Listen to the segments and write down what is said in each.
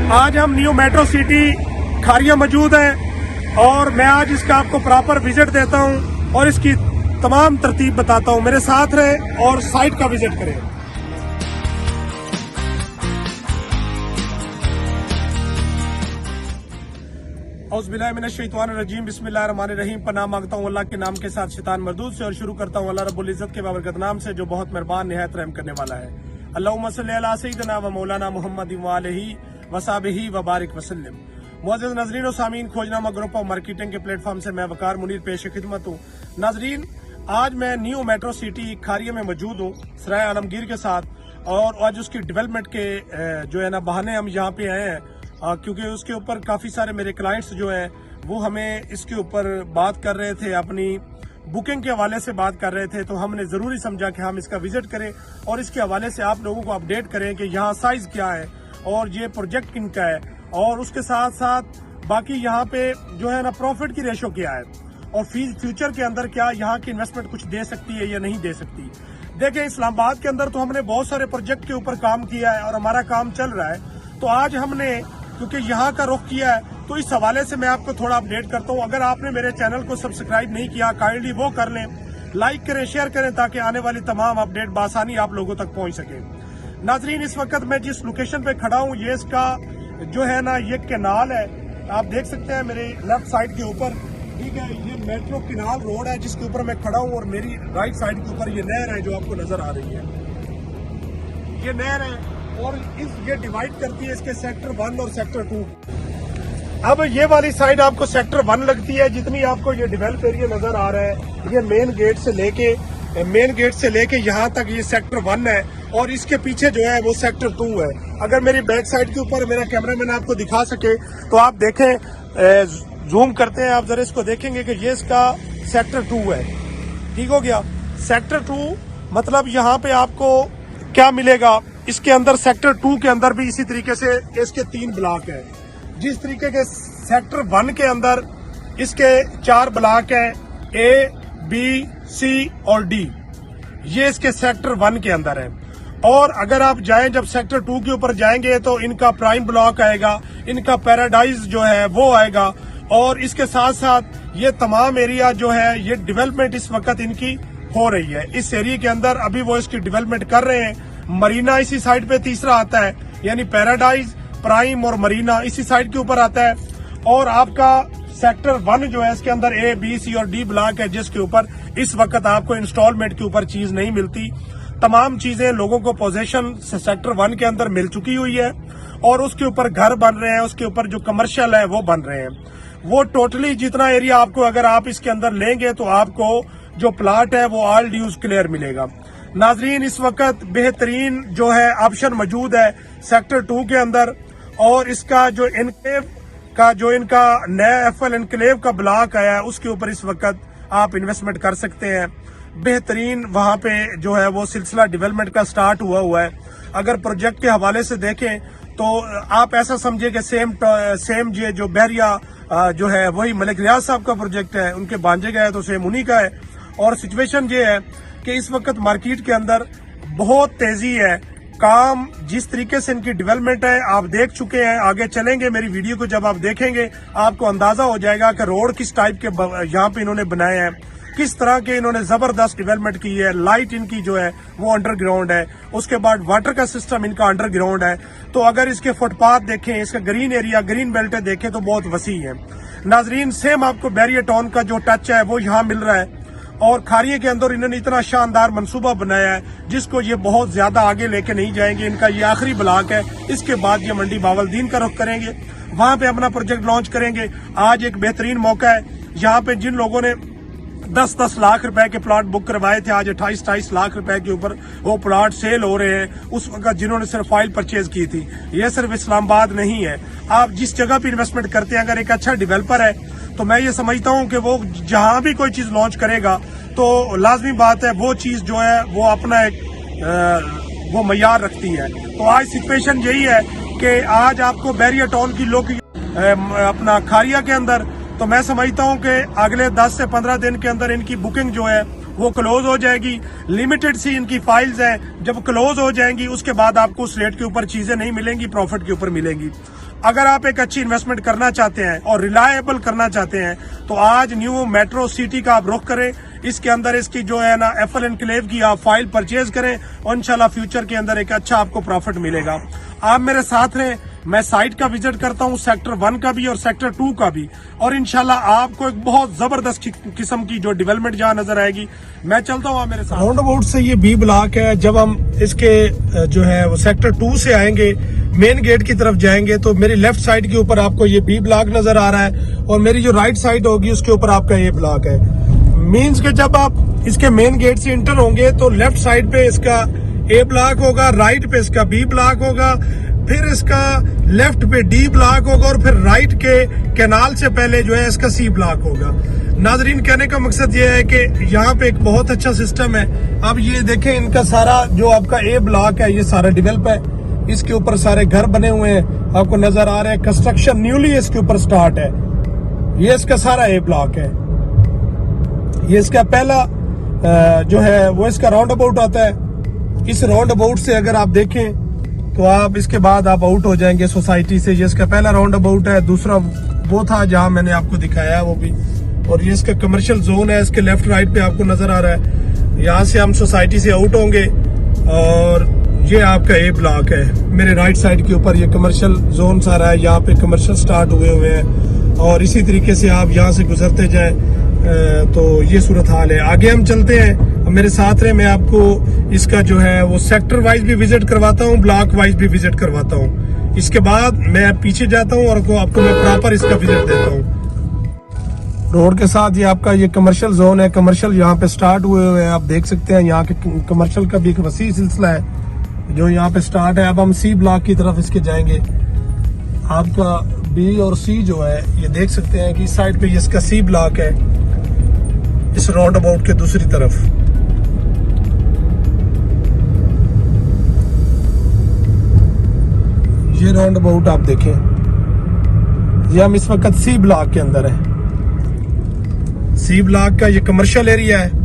आज हम new metro city खारिया मौजूद हैं और मैं आज इसका आपको प्रॉपर विजिट देता हूं और इसकी तमाम तरतीब बताता हूं। मेरे साथ रहें और साइट का विजिट करें। औज़ुबिल्लाहिमिनश्शैतानिर्रजीम बिस्मिल्लाहिर्रहमानिर्रहीम। पनाह मांगता हूँ अल्लाह के नाम के साथ शैतान मरदूद से और शुरू करता हूँ अल्लाह रब्बुल इज्जत के बाबरकत नाम से जो बहुत मेहरबान निहायत रहम करने वाला है। अल्लाहुम्मा सल्ली अला सय्यिदिना व मौलाना मुहम्मदिन व आलिहि व सहबिहि व बारिक वसल्लम। मुअज़्ज़ज़ नाज़रीन और सामीन, खोजनामा ग्रुप ऑफ मार्केटिंग के प्लेटफॉर्म से मैं वकार मुनीर पेश खिदमत हूँ। नाज़रीन, आज मैं न्यू मेट्रो सिटी खारिया में मौजूद हूँ सराय आलमगीर के साथ और आज उसकी डेवलपमेंट के जो है ना बहाने हम यहाँ पे आए हैं क्योंकि उसके ऊपर काफ़ी सारे मेरे क्लाइंट्स जो है वो हमें इसके ऊपर बात कर रहे थे, अपनी बुकिंग के हवाले से बात कर रहे थे। तो हमने ज़रूरी समझा कि हम इसका विजिट करें और इसके हवाले से आप लोगों को अपडेट करें कि यहाँ साइज़ क्या है और ये प्रोजेक्ट किनका है और उसके साथ साथ बाकी यहाँ पे जो है ना प्रॉफिट की रेशो क्या है और फ्यूचर के अंदर क्या यहाँ की इन्वेस्टमेंट कुछ दे सकती है या नहीं दे सकती। देखिए, इस्लामाबाद के अंदर तो हमने बहुत सारे प्रोजेक्ट के ऊपर काम किया है और हमारा काम चल रहा है। तो आज हमने क्योंकि यहाँ का रुख किया है तो इस हवाले से मैं आपको थोड़ा अपडेट करता हूँ। अगर आपने मेरे चैनल को सब्सक्राइब नहीं किया, काइंडली वो कर लें, लाइक करें, शेयर करें ताकि आने वाली तमाम अपडेट बासानी आप लोगों तक पहुँच सके। नाजरीन, इस वक्त मैं जिस लोकेशन पे खड़ा हूँ ये इसका जो है ना ये कैनाल है, आप देख सकते हैं मेरे लेफ्ट साइड के ऊपर, ठीक है। ये मेट्रो कैनाल रोड है जिसके ऊपर मैं खड़ा हूँ और मेरी राइट साइड के ऊपर ये नहर है जो आपको नजर आ रही है। ये नहर है और ये डिवाइड करती है इसके सेक्टर 1 और सेक्टर 2। अब ये वाली साइड आपको सेक्टर 1 लगती है। जितनी आपको ये डेवलप एरिया नजर आ रहा है ये मेन गेट से लेके यहाँ तक ये सेक्टर 1 है और इसके पीछे जो है वो सेक्टर 2 है। अगर मेरी बैक साइड के ऊपर मेरा कैमरामैन आपको दिखा सके तो आप देखें, जूम करते हैं, आप जरा इसको देखेंगे कि ये इसका सेक्टर 2 है। ठीक हो गया। सेक्टर 2 मतलब यहाँ पे आपको क्या मिलेगा, इसके अंदर सेक्टर 2 के अंदर भी इसी तरीके से इसके 3 ब्लॉक है। जिस तरीके के सेक्टर 1 के अंदर इसके 4 ब्लॉक है, A, B, C और D, ये इसके सेक्टर 1 के अंदर है। और अगर आप जाएं जब सेक्टर 2 के ऊपर जाएंगे तो इनका प्राइम ब्लॉक आएगा, इनका पैराडाइज जो है वो आएगा और इसके साथ साथ ये तमाम एरिया जो है ये डेवलपमेंट इस वक्त इनकी हो रही है। इस एरिया के अंदर अभी वो इसकी डेवलपमेंट कर रहे हैं। मरीना इसी साइड पे तीसरा आता है, यानी पैराडाइज, प्राइम और मरीना इसी साइड के ऊपर आता है। और आपका सेक्टर 1 जो है इसके अंदर A, B, C और D ब्लॉक है जिसके ऊपर इस वक्त आपको इंस्टॉलमेंट के ऊपर चीज नहीं मिलती। तमाम चीजें लोगों को पोजेशन सेक्टर 1 के अंदर मिल चुकी हुई है और उसके ऊपर घर बन रहे हैं, उसके ऊपर जो कमर्शियल है वो बन रहे हैं। वो टोटली जितना एरिया आपको अगर आप इसके अंदर लेंगे तो आपको जो प्लाट है वो ऑल ड्यूज क्लियर मिलेगा। नाजरीन, इस वक्त बेहतरीन जो है ऑप्शन मौजूद है सेक्टर 2 के अंदर और इसका जो एनक्लेव का जो इनका नया एफएल एनक्लेव का ब्लॉक आया है उसके ऊपर इस वक्त आप इन्वेस्टमेंट कर सकते हैं। बेहतरीन वहां पे जो है वो सिलसिला डेवलपमेंट का स्टार्ट हुआ है। अगर प्रोजेक्ट के हवाले से देखें तो आप ऐसा समझिए कि सेम ये जो बहरिया जो है वही मलिक रियाज साहब का प्रोजेक्ट है, उनके भांजे का है तो सेम उन्हीं का है। और सिचुएशन ये है कि इस वक्त मार्केट के अंदर बहुत तेजी है, काम जिस तरीके से इनकी डेवलपमेंट है आप देख चुके हैं। आगे चलेंगे, मेरी वीडियो को जब आप देखेंगे आपको अंदाजा हो जाएगा कि रोड किस टाइप के यहाँ पे इन्होंने बनाए हैं, किस तरह के इन्होंने जबरदस्त डेवलपमेंट की है। लाइट इनकी जो है वो अंडरग्राउंड है, उसके बाद वाटर का सिस्टम इनका अंडरग्राउंड है। तो अगर इसके फुटपाथ देखें, इसका ग्रीन एरिया, ग्रीन बेल्ट देखें तो बहुत वसी है। नाजरीन, सेम आपको बैरियर टाउन का जो टच है वो यहाँ मिल रहा है और खारिया के अंदर इन्होंने इतना शानदार मंसूबा बनाया है जिसको ये बहुत ज्यादा आगे लेके नहीं जाएंगे। इनका ये आखिरी ब्लॉक है, इसके बाद ये मंडी बावलदीन का रुख करेंगे, वहां पे अपना प्रोजेक्ट लॉन्च करेंगे। आज एक बेहतरीन मौका है, यहाँ पे जिन लोगों ने 10-10 लाख रुपए के प्लॉट बुक करवाए थे आज 28-28 लाख रुपए के ऊपर वो प्लॉट सेल हो रहे हैं। उस वक्त जिन्होंने सिर्फ फाइल परचेज की थी, ये सिर्फ इस्लामाबाद नहीं है, आप जिस जगह पे इन्वेस्टमेंट करते हैं अगर एक अच्छा डेवलपर है तो मैं ये समझता हूँ कि वो जहां भी कोई चीज लॉन्च करेगा तो लाजमी बात है वो चीज जो है वो अपना एक वो मयार रखती है। तो आज सिचुएशन यही है कि आज आपको बैरियर टाउन की लोग अपना खारिया के अंदर तो मैं समझता हूँ कि अगले 10 से 15 दिन के अंदर इनकी बुकिंग जो है वो क्लोज हो जाएगी। लिमिटेड सी इनकी फाइल्स हैं, जब क्लोज हो जाएंगी उसके बाद आपको उस रेट के ऊपर चीजें नहीं मिलेंगी, प्रॉफिट के ऊपर मिलेंगी। अगर आप एक अच्छी इन्वेस्टमेंट करना चाहते हैं और रिलायबल करना चाहते हैं तो आज न्यू मेट्रो सिटी का आप रुख करें। इसके अंदर इसकी जो है ना एफएल एनक्लेव की आप फाइल परचेज करें और इंशाल्लाह फ्यूचर के अंदर एक अच्छा आपको प्रॉफिट मिलेगा। आप मेरे साथ रहें, मैं साइट का विजिट करता हूं, सेक्टर 1 का भी और सेक्टर 2 का भी, और इंशाल्लाह आपको एक बहुत जबरदस्त किस्म की जो डेवलपमेंट जहां नजर आएगी। मैं चलता हूं, आप मेरे साथ। राउंड अबाउट से ये बी ब्लॉक है। जब हम इसके जो है वो सेक्टर 2 से आएंगे, मेन गेट की तरफ जाएंगे तो मेरी लेफ्ट साइड के ऊपर आपको ये बी ब्लॉक नजर आ रहा है और मेरी जो राइट साइड होगी उसके ऊपर आपका ये ब्लॉक है। मीन्स के जब आप इसके मेन गेट से इंटर होंगे तो लेफ्ट साइड पे इसका ए ब्लॉक होगा, राइट पे इसका बी ब्लॉक होगा, फिर इसका लेफ्ट पे डी ब्लॉक होगा और फिर राइट के कैनाल से पहले जो है इसका सी ब्लॉक होगा। नाजरीन, कहने का मकसद ये है कि यहाँ पे एक बहुत अच्छा सिस्टम है। अब ये देखें, इनका सारा जो आपका ए ब्लॉक है ये सारा डेवलप है, इसके ऊपर सारे घर बने हुए हैं, आपको नजर आ रहे हैं। कंस्ट्रक्शन न्यूली इसके ऊपर स्टार्ट है। ये इसका सारा ए ब्लॉक है। ये इसका पहला जो है वो इसका राउंड अबाउट आता है। इस राउंड अबाउट से अगर आप देखें तो आप इसके बाद आप आउट हो जाएंगे सोसाइटी से। ये इसका पहला राउंड अबाउट है। दूसरा वो था जहां मैंने आपको दिखाया वो भी, और ये इसका कमर्शियल जोन है। इसके लेफ्ट राइट पे आपको नजर आ रहा है। यहाँ से हम सोसाइटी से आउट होंगे और ये आपका ए ब्लॉक है। मेरे राइट साइड के ऊपर ये कमर्शियल जोन सारा है, यहाँ पे कमर्शियल स्टार्ट हुए हुए हैं और इसी तरीके से आप यहाँ से गुजरते जाएं तो ये सूरत हाल है। आगे हम चलते हैं, मेरे साथ रहे, मैं आपको इसका जो है वो सेक्टर वाइज भी विजिट करवाता हूँ, ब्लॉक वाइज भी विजिट करवाता हूँ। इसके बाद मैं पीछे जाता हूँ और आपको मैं प्रॉपर इसका विजिट देता हूँ। रोड के साथ ये आपका ये कमर्शियल जोन है। कमर्शियल यहाँ पे स्टार्ट हुए हुए हैं, आप देख सकते हैं। यहाँ के कमर्शियल का भी एक वसी सिलसिला है जो यहाँ पे स्टार्ट है। अब हम सी ब्लॉक की तरफ इसके जाएंगे। आपका बी और सी जो है ये देख सकते हैं कि इस साइड पे इसका सी ब्लॉक है, इस राउंड अबाउट के दूसरी तरफ। ये राउंड अबाउट आप देखें, ये हम इस वक्त सी ब्लॉक के अंदर है। सी ब्लॉक का ये कमर्शियल एरिया है।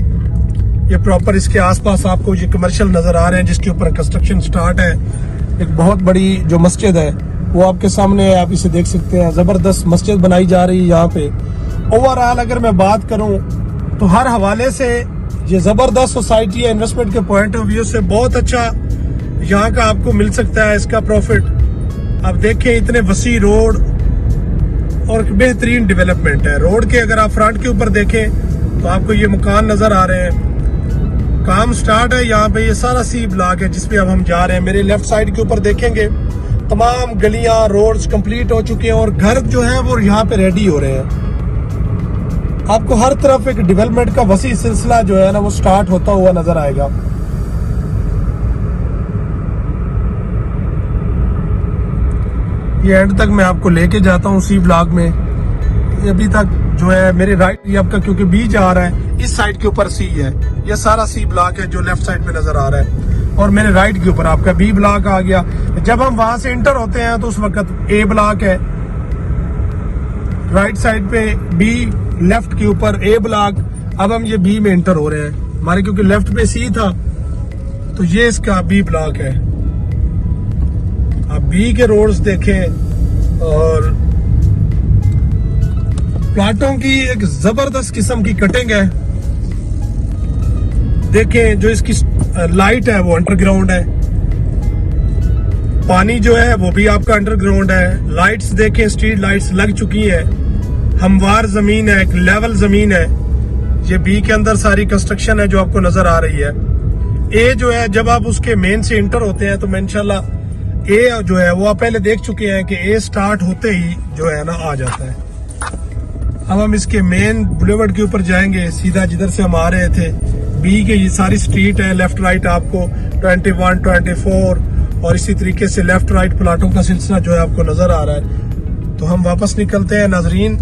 ये प्रॉपर इसके आसपास आपको ये कमर्शियल नजर आ रहे हैं जिसके ऊपर कंस्ट्रक्शन स्टार्ट है। एक बहुत बड़ी जो मस्जिद है वो आपके सामने है, आप इसे देख सकते हैं। जबरदस्त मस्जिद बनाई जा रही है यहाँ पे। ओवरऑल अगर मैं बात करूं तो हर हवाले से ये जबरदस्त सोसाइटी है। इन्वेस्टमेंट के पॉइंट ऑफ व्यू से बहुत अच्छा यहाँ का आपको मिल सकता है इसका प्रॉफिट। आप देखें, इतने वसी रोड और बेहतरीन डेवलपमेंट है। रोड के अगर आप फ्रंट के ऊपर देखें तो आपको ये मकान नजर आ रहे हैं। काम स्टार्ट है यहाँ पे। ये सारा सी ब्लॉक है जिसपे अब हम जा रहे हैं। मेरे लेफ्ट साइड के ऊपर देखेंगे तमाम गलियां, रोड्स कंप्लीट हो चुके हैं और घर जो है वो यहाँ पे रेडी हो रहे हैं। आपको हर तरफ एक डेवलपमेंट का वसी सिलसिला जो है ना वो स्टार्ट होता हुआ नजर आएगा। ये एंड तक मैं आपको लेके जाता हूँ सी ब्लॉक में। ये अभी तक जो है मेरे राइट, ये आपका क्योंकि बी जा रहा है, इस साइड के ऊपर सी है। ये सारा सी ब्लॉक है जो लेफ्ट साइड पे नजर आ रहा है और मेरे राइट के ऊपर आपका बी ब्लॉक आ गया। जब हम वहां से इंटर होते हैं तो उस वक्त ए ब्लॉक है, राइट साइड पे बी, लेफ्ट के ऊपर ए ब्लॉक। अब हम ये बी में इंटर हो रहे हैं। हमारे क्योंकि लेफ्ट पे सी था तो ये इसका बी ब्लॉक है। आप बी के रोड्स देखें और प्लाटों की एक जबरदस्त किस्म की कटिंग है। देखें, जो इसकी लाइट है वो अंडरग्राउंड है, पानी जो है वो भी आपका अंडरग्राउंड है। लाइट्स देखें, स्ट्रीट लाइट्स लग चुकी हैं। हमवार जमीन है, एक लेवल जमीन है। ये बी के अंदर सारी कंस्ट्रक्शन है जो आपको नजर आ रही है। ए जो है, जब आप उसके मेन से इंटर होते हैं तो मैं इंशाल्लाह ए जो है वो आप पहले देख चुके हैं कि ए स्टार्ट होते ही जो है ना आ जाता है। अब हम इसके मेन बुलेवर्ड के ऊपर जाएंगे, सीधा जिधर से हम आ रहे थे। बी के ये सारी स्ट्रीट है, लेफ्ट राइट आपको 21, 24 और इसी तरीके से लेफ्ट राइट प्लाटों का सिलसिला जो है आपको नजर आ रहा है। तो हम वापस निकलते हैं। नाजरीन,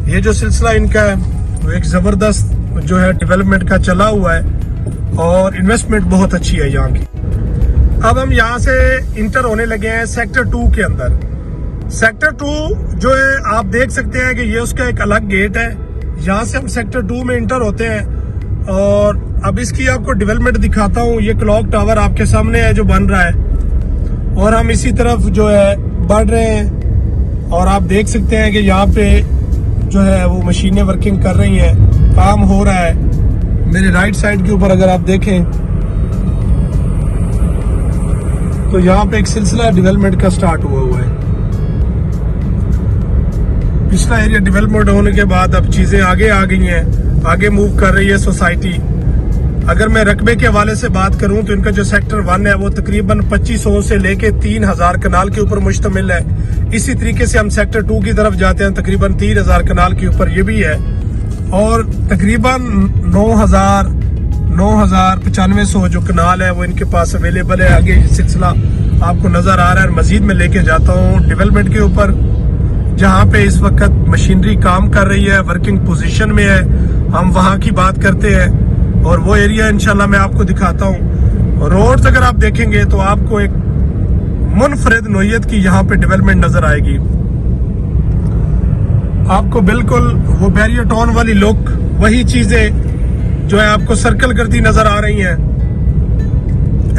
ये जो सिलसिला इनका है वो एक जबरदस्त जो है डेवलपमेंट का चला हुआ है और इन्वेस्टमेंट बहुत अच्छी है यहाँ की। अब हम यहाँ से इंटर होने लगे हैं सेक्टर 2 के अंदर। सेक्टर 2 जो है आप देख सकते हैं कि ये उसका एक अलग गेट है। यहाँ से हम सेक्टर 2 में इंटर होते हैं और अब इसकी आपको डेवलपमेंट दिखाता हूँ। ये क्लॉक टावर आपके सामने है जो बन रहा है, और हम इसी तरफ जो है बढ़ रहे हैं। और आप देख सकते हैं कि यहाँ पे जो है वो मशीनें वर्किंग कर रही हैं, काम हो रहा है। मेरे राइट साइड के ऊपर अगर आप देखें तो यहाँ पे एक सिलसिला डेवलपमेंट का स्टार्ट हुआ है। पिछला एरिया डेवलपमेंट होने के बाद अब चीजें आगे आ गई हैं, आगे मूव कर रही है सोसाइटी। अगर मैं रकबे के हवाले से बात करूं तो इनका जो सेक्टर 1 है वो तकरीबन 2500 से लेके 3000 कनाल के ऊपर मुश्तमिल है। इसी तरीके से हम सेक्टर 2 की तरफ जाते हैं, तकरीबन 3000 कनाल के ऊपर ये भी है, और तकरीबन 9,9500 जो कनाल है वो इनके पास अवेलेबल है। आगे ये सिलसिला आपको नजर आ रहा है। मजीद में लेके जाता हूँ डेवलपमेंट के ऊपर, जहाँ पे इस वक्त मशीनरी काम कर रही है, वर्किंग पोजीशन में है। हम वहाँ की बात करते हैं और वो एरिया इंशाल्लाह मैं आपको दिखाता हूँ। रोड्स अगर आप देखेंगे तो आपको एक मुनफरिद नोयत की यहाँ पे डेवलपमेंट नजर आएगी। आपको बिल्कुल वो बैरियर टाउन वाली लुक, वही चीजें जो है आपको सर्कल करती नजर आ रही हैं।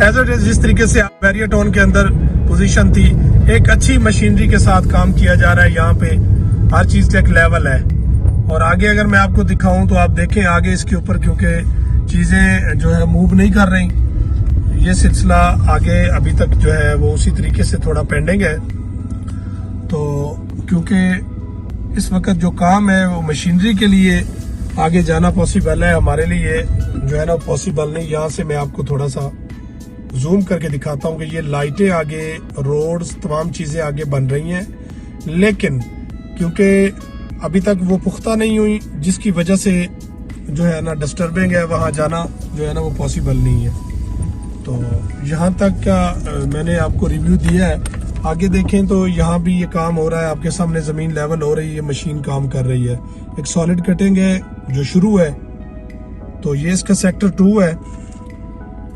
एज इट इज जिस तरीके से बैरियर टाउन के अंदर पोजीशन थी, एक अच्छी मशीनरी के साथ काम किया जा रहा है। यहाँ पे हर चीज का एक लेवल है। और आगे अगर मैं आपको दिखाऊं तो आप देखें आगे इसके ऊपर, क्योंकि चीजें जो है मूव नहीं कर रही। ये सिलसिला आगे अभी तक जो है वो उसी तरीके से थोड़ा पेंडिंग है। तो क्योंकि इस वक्त जो काम है वो मशीनरी के लिए आगे जाना पॉसिबल है, हमारे लिए जो है ना पॉसिबल नहीं। यहाँ से मैं आपको थोड़ा सा जूम करके दिखाता हूँ कि ये लाइटें आगे, रोड्स, तमाम चीजें आगे बन रही हैं, लेकिन क्योंकि अभी तक वो पुख्ता नहीं हुई, जिसकी वजह से जो है ना डिस्टर्बिंग है, वहाँ जाना जो है ना वो पॉसिबल नहीं है। तो यहाँ तक का मैंने आपको रिव्यू दिया है। आगे देखें तो यहाँ भी ये काम हो रहा है, आपके सामने जमीन लेवल हो रही है, मशीन काम कर रही है। एक सॉलिड कटिंग है जो शुरू है, तो ये इसका सेक्टर 2 है।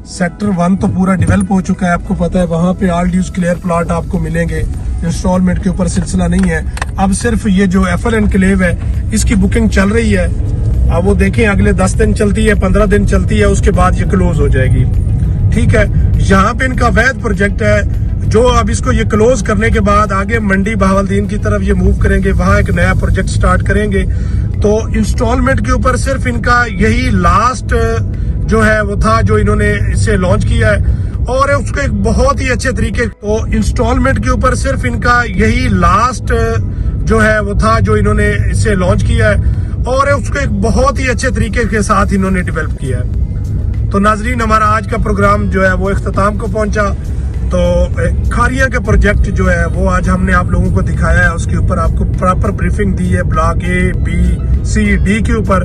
सेक्टर 1 तो पूरा डेवलप हो चुका है, आपको पता है। वहां पे ऑल ड्यूज क्लियर प्लॉट आपको मिलेंगे, इंस्टॉलमेंट के ऊपर सिलसिला नहीं है। अब सिर्फ ये जो एफएल एनक्लेव है इसकी बुकिंग चल रही है। अब वो देखें अगले 10 दिन चलती है, 15 दिन चलती है, उसके बाद ये क्लोज हो जाएगी। ठीक है, यहाँ पे इनका वैध प्रोजेक्ट है जो अब इसको ये क्लोज करने के बाद आगे मंडी बहावलदीन की तरफ ये मूव करेंगे, वहां एक नया प्रोजेक्ट स्टार्ट करेंगे। तो इंस्टॉलमेंट के ऊपर सिर्फ इनका यही लास्ट जो है वो था जो इन्होंने इसे लॉन्च किया है, और उसको एक बहुत ही अच्छे तरीके, तो इंस्टॉलमेंट के ऊपर सिर्फ इनका यही लास्ट जो है वो था जो इन्होंने इसे लॉन्च किया है, और उसको एक बहुत ही अच्छे तरीके के साथ इन्होंने डेवलप किया है। तो नाजरीन, हमारा आज का प्रोग्राम जो है वो इख्तिताम को पहुंचा। तो खारिया के प्रोजेक्ट जो है वो आज हमने आप लोगों को दिखाया है, उसके ऊपर आपको प्रॉपर ब्रीफिंग दी है block A, B, C, D के ऊपर,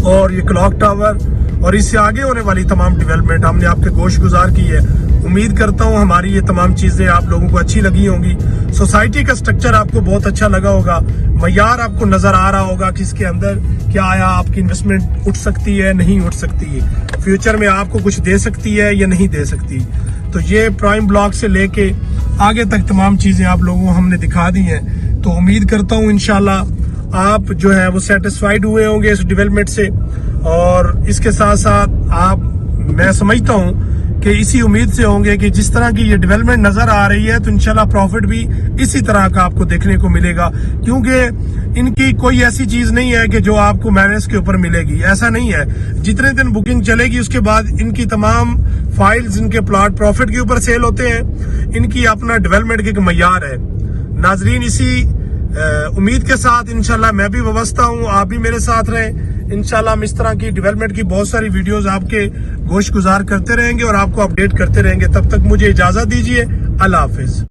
और ये क्लॉक टावर और इससे आगे होने वाली तमाम डेवलपमेंट हमने आपके गोश गुजार की है। उम्मीद करता हूँ हमारी ये तमाम चीजें आप लोगों को अच्छी लगी होंगी। सोसाइटी का स्ट्रक्चर आपको बहुत अच्छा लगा होगा, मयार आपको नजर आ रहा होगा कि इसके अंदर क्या आया, आपकी इन्वेस्टमेंट उठ सकती है, नहीं उठ सकती है, फ्यूचर में आपको कुछ दे सकती है या नहीं दे सकती। तो ये प्राइम ब्लॉक से लेके आगे तक तमाम चीजें आप लोगों को हमने दिखा दी हैं। तो उम्मीद करता हूँ इंशाल्लाह आप जो है वो सेटिस्फाइड हुए होंगे इस डेवलपमेंट से, और इसके साथ साथ आप, मैं समझता हूँ कि इसी उम्मीद से होंगे कि जिस तरह की ये डेवलपमेंट नजर आ रही है तो इंशाल्लाह प्रॉफिट भी इसी तरह का आपको देखने को मिलेगा, क्योंकि इनकी कोई ऐसी चीज नहीं है कि जो आपको मैनेज के ऊपर मिलेगी, ऐसा नहीं है। जितने दिन बुकिंग चलेगी उसके बाद इनकी तमाम फाइल्स, इनके प्लॉट प्रॉफिट के ऊपर सेल होते हैं। इनकी अपना डेवलपमेंट की एक मयार है। नाजरीन, इसी उम्मीद के साथ इंशाल्लाह मैं भी वाबस्ता हूँ, आप भी मेरे साथ रहें। इंशाल्लाह हम इस तरह की डेवलपमेंट की बहुत सारी वीडियोस आपके गोश गुजार करते रहेंगे और आपको अपडेट करते रहेंगे। तब तक मुझे इजाजत दीजिए। अल्लाह हाफिज।